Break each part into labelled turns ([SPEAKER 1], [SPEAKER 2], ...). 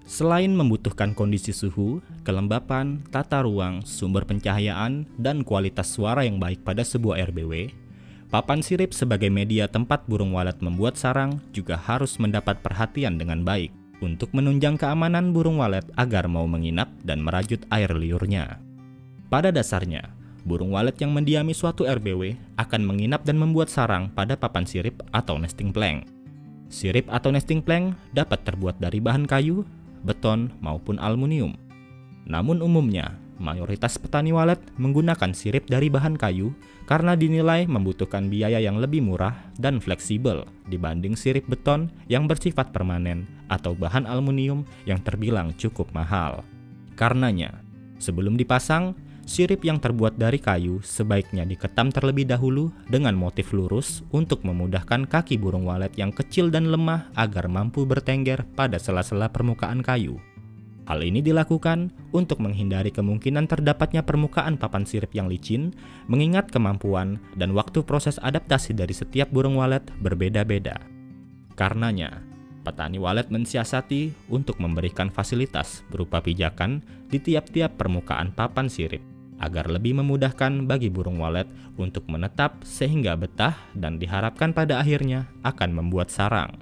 [SPEAKER 1] Selain membutuhkan kondisi suhu, kelembapan, tata ruang, sumber pencahayaan, dan kualitas suara yang baik pada sebuah RBW, papan sirip sebagai media tempat burung walet membuat sarang juga harus mendapat perhatian dengan baik untuk menunjang keamanan burung walet agar mau menginap dan merajut air liurnya. Pada dasarnya, burung walet yang mendiami suatu RBW akan menginap dan membuat sarang pada papan sirip atau nesting plank. Sirip atau nesting plank dapat terbuat dari bahan kayu, beton, maupun aluminium. Namun umumnya, mayoritas petani walet menggunakan sirip dari bahan kayu karena dinilai membutuhkan biaya yang lebih murah dan fleksibel dibanding sirip beton yang bersifat permanen atau bahan aluminium yang terbilang cukup mahal. Karenanya, sebelum dipasang, sirip yang terbuat dari kayu sebaiknya diketam terlebih dahulu dengan motif lurus untuk memudahkan kaki burung walet yang kecil dan lemah agar mampu bertengger pada sela-sela permukaan kayu. Hal ini dilakukan untuk menghindari kemungkinan terdapatnya permukaan papan sirip yang licin, mengingat kemampuan dan waktu proses adaptasi dari setiap burung walet berbeda-beda. Karenanya, petani walet mensiasati untuk memberikan fasilitas berupa pijakan di tiap-tiap permukaan papan sirip, agar lebih memudahkan bagi burung walet untuk menetap sehingga betah dan diharapkan pada akhirnya akan membuat sarang.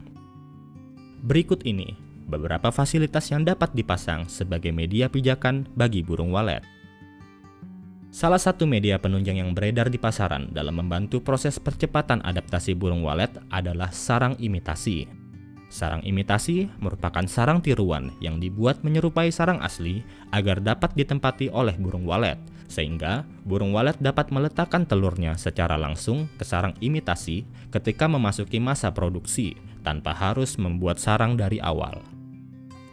[SPEAKER 1] Berikut ini beberapa fasilitas yang dapat dipasang sebagai media pijakan bagi burung walet. Salah satu media penunjang yang beredar di pasaran dalam membantu proses percepatan adaptasi burung walet adalah sarang imitasi. Sarang imitasi merupakan sarang tiruan yang dibuat menyerupai sarang asli agar dapat ditempati oleh burung walet, sehingga burung walet dapat meletakkan telurnya secara langsung ke sarang imitasi ketika memasuki masa produksi tanpa harus membuat sarang dari awal.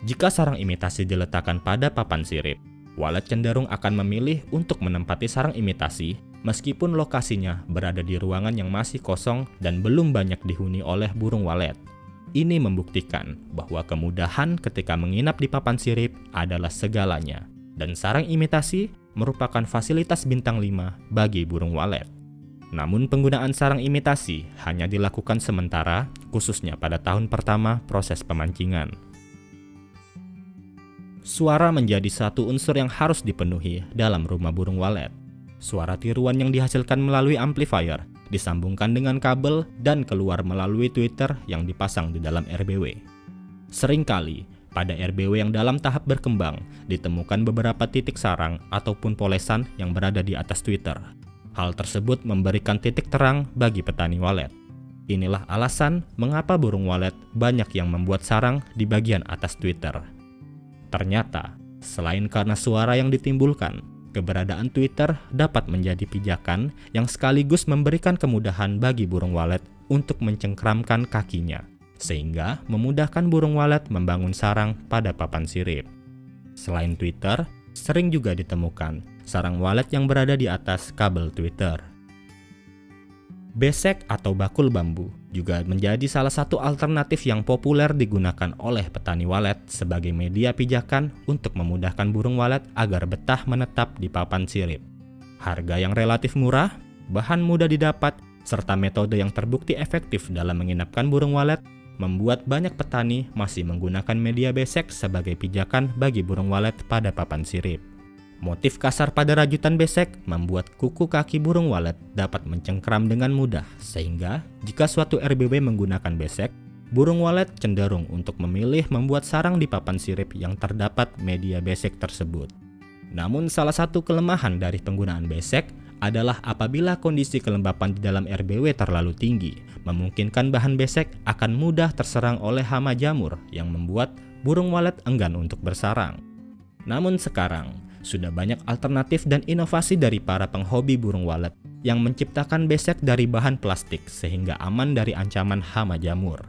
[SPEAKER 1] Jika sarang imitasi diletakkan pada papan sirip, walet cenderung akan memilih untuk menempati sarang imitasi meskipun lokasinya berada di ruangan yang masih kosong dan belum banyak dihuni oleh burung walet. Ini membuktikan bahwa kemudahan ketika menginap di papan sirip adalah segalanya, dan sarang imitasi merupakan fasilitas bintang 5 bagi burung walet. Namun penggunaan sarang imitasi hanya dilakukan sementara, khususnya pada tahun pertama proses pemancingan. Suara menjadi satu unsur yang harus dipenuhi dalam rumah burung walet. Suara tiruan yang dihasilkan melalui amplifier disambungkan dengan kabel dan keluar melalui tweeter yang dipasang di dalam RBW. Seringkali, pada RBW yang dalam tahap berkembang, ditemukan beberapa titik sarang ataupun polesan yang berada di atas tweeter. Hal tersebut memberikan titik terang bagi petani walet. Inilah alasan mengapa burung walet banyak yang membuat sarang di bagian atas tweeter. Ternyata, selain karena suara yang ditimbulkan, keberadaan tweeter dapat menjadi pijakan yang sekaligus memberikan kemudahan bagi burung walet untuk mencengkramkan kakinya, sehingga memudahkan burung walet membangun sarang pada papan sirip. Selain tweeter, sering juga ditemukan sarang walet yang berada di atas kabel tweeter. Besek atau bakul bambu juga menjadi salah satu alternatif yang populer digunakan oleh petani walet sebagai media pijakan untuk memudahkan burung walet agar betah menetap di papan sirip. Harga yang relatif murah, bahan mudah didapat, serta metode yang terbukti efektif dalam menginapkan burung walet membuat banyak petani masih menggunakan media besek sebagai pijakan bagi burung walet pada papan sirip. Motif kasar pada rajutan besek membuat kuku kaki burung walet dapat mencengkram dengan mudah, sehingga jika suatu RBW menggunakan besek, burung walet cenderung untuk memilih membuat sarang di papan sirip yang terdapat media besek tersebut. Namun salah satu kelemahan dari penggunaan besek adalah apabila kondisi kelembapan di dalam RBW terlalu tinggi, memungkinkan bahan besek akan mudah terserang oleh hama jamur yang membuat burung walet enggan untuk bersarang. Namun sekarang, sudah banyak alternatif dan inovasi dari para penghobi burung walet yang menciptakan besek dari bahan plastik sehingga aman dari ancaman hama jamur.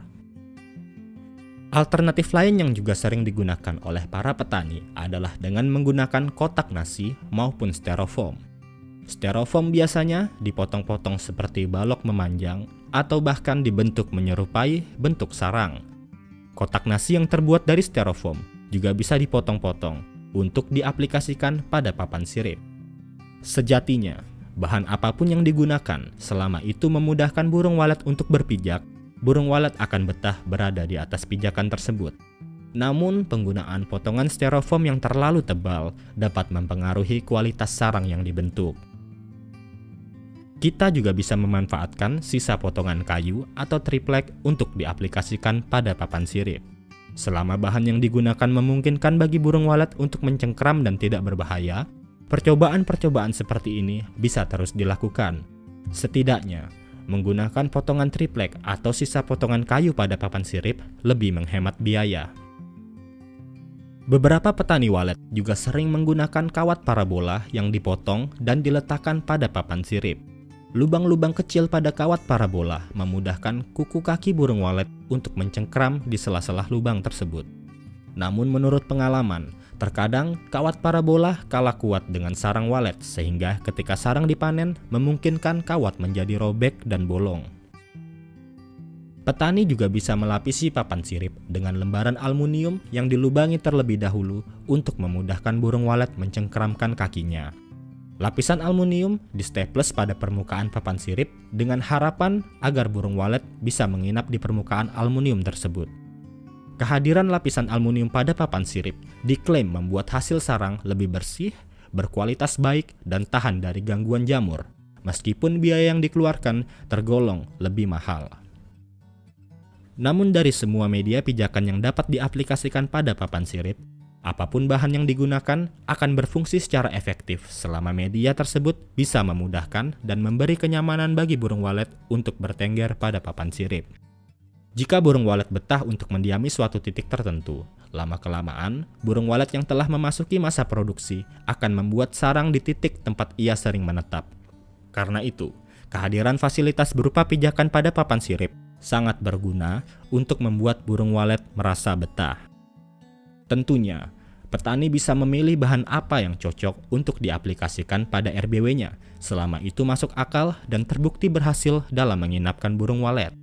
[SPEAKER 1] Alternatif lain yang juga sering digunakan oleh para petani adalah dengan menggunakan kotak nasi maupun styrofoam. Styrofoam biasanya dipotong-potong seperti balok memanjang atau bahkan dibentuk menyerupai bentuk sarang. Kotak nasi yang terbuat dari styrofoam juga bisa dipotong-potong untuk diaplikasikan pada papan sirip. Sejatinya, bahan apapun yang digunakan, selama itu memudahkan burung walet untuk berpijak, burung walet akan betah berada di atas pijakan tersebut. Namun, penggunaan potongan styrofoam yang terlalu tebal dapat mempengaruhi kualitas sarang yang dibentuk. Kita juga bisa memanfaatkan sisa potongan kayu atau triplek untuk diaplikasikan pada papan sirip. Selama bahan yang digunakan memungkinkan bagi burung walet untuk mencengkram dan tidak berbahaya, percobaan-percobaan seperti ini bisa terus dilakukan. Setidaknya, menggunakan potongan triplek atau sisa potongan kayu pada papan sirip lebih menghemat biaya. Beberapa petani walet juga sering menggunakan kawat parabola yang dipotong dan diletakkan pada papan sirip. Lubang-lubang kecil pada kawat parabola memudahkan kuku kaki burung walet untuk mencengkram di sela-sela lubang tersebut. Namun menurut pengalaman, terkadang kawat parabola kalah kuat dengan sarang walet sehingga ketika sarang dipanen memungkinkan kawat menjadi robek dan bolong. Petani juga bisa melapisi papan sirip dengan lembaran aluminium yang dilubangi terlebih dahulu untuk memudahkan burung walet mencengkramkan kakinya. Lapisan aluminium di-staples pada permukaan papan sirip dengan harapan agar burung walet bisa menginap di permukaan aluminium tersebut. Kehadiran lapisan aluminium pada papan sirip diklaim membuat hasil sarang lebih bersih, berkualitas baik, dan tahan dari gangguan jamur, meskipun biaya yang dikeluarkan tergolong lebih mahal. Namun dari semua media pijakan yang dapat diaplikasikan pada papan sirip, apapun bahan yang digunakan akan berfungsi secara efektif selama media tersebut bisa memudahkan dan memberi kenyamanan bagi burung walet untuk bertengger pada papan sirip. Jika burung walet betah untuk mendiami suatu titik tertentu, lama-kelamaan burung walet yang telah memasuki masa produksi akan membuat sarang di titik tempat ia sering menetap. Karena itu, kehadiran fasilitas berupa pijakan pada papan sirip sangat berguna untuk membuat burung walet merasa betah. Tentunya, petani bisa memilih bahan apa yang cocok untuk diaplikasikan pada RBW-nya, selama itu masuk akal dan terbukti berhasil dalam menginapkan burung walet.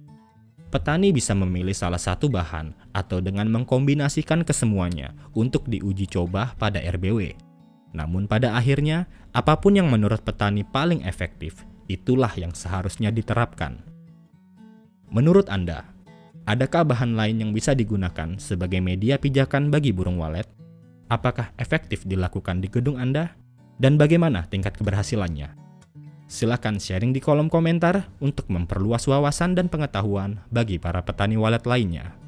[SPEAKER 1] Petani bisa memilih salah satu bahan atau dengan mengkombinasikan kesemuanya untuk diuji coba pada RBW. Namun pada akhirnya, apapun yang menurut petani paling efektif, itulah yang seharusnya diterapkan. Menurut Anda, adakah bahan lain yang bisa digunakan sebagai media pijakan bagi burung walet? Apakah efektif dilakukan di gedung Anda? Dan bagaimana tingkat keberhasilannya? Silakan sharing di kolom komentar untuk memperluas wawasan dan pengetahuan bagi para petani walet lainnya.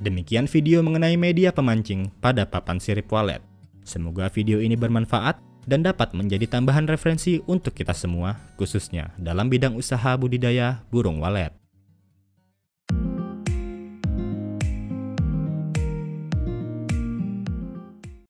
[SPEAKER 1] Demikian video mengenai media pemancing pada papan sirip walet. Semoga video ini bermanfaat dan dapat menjadi tambahan referensi untuk kita semua, khususnya dalam bidang usaha budidaya burung walet.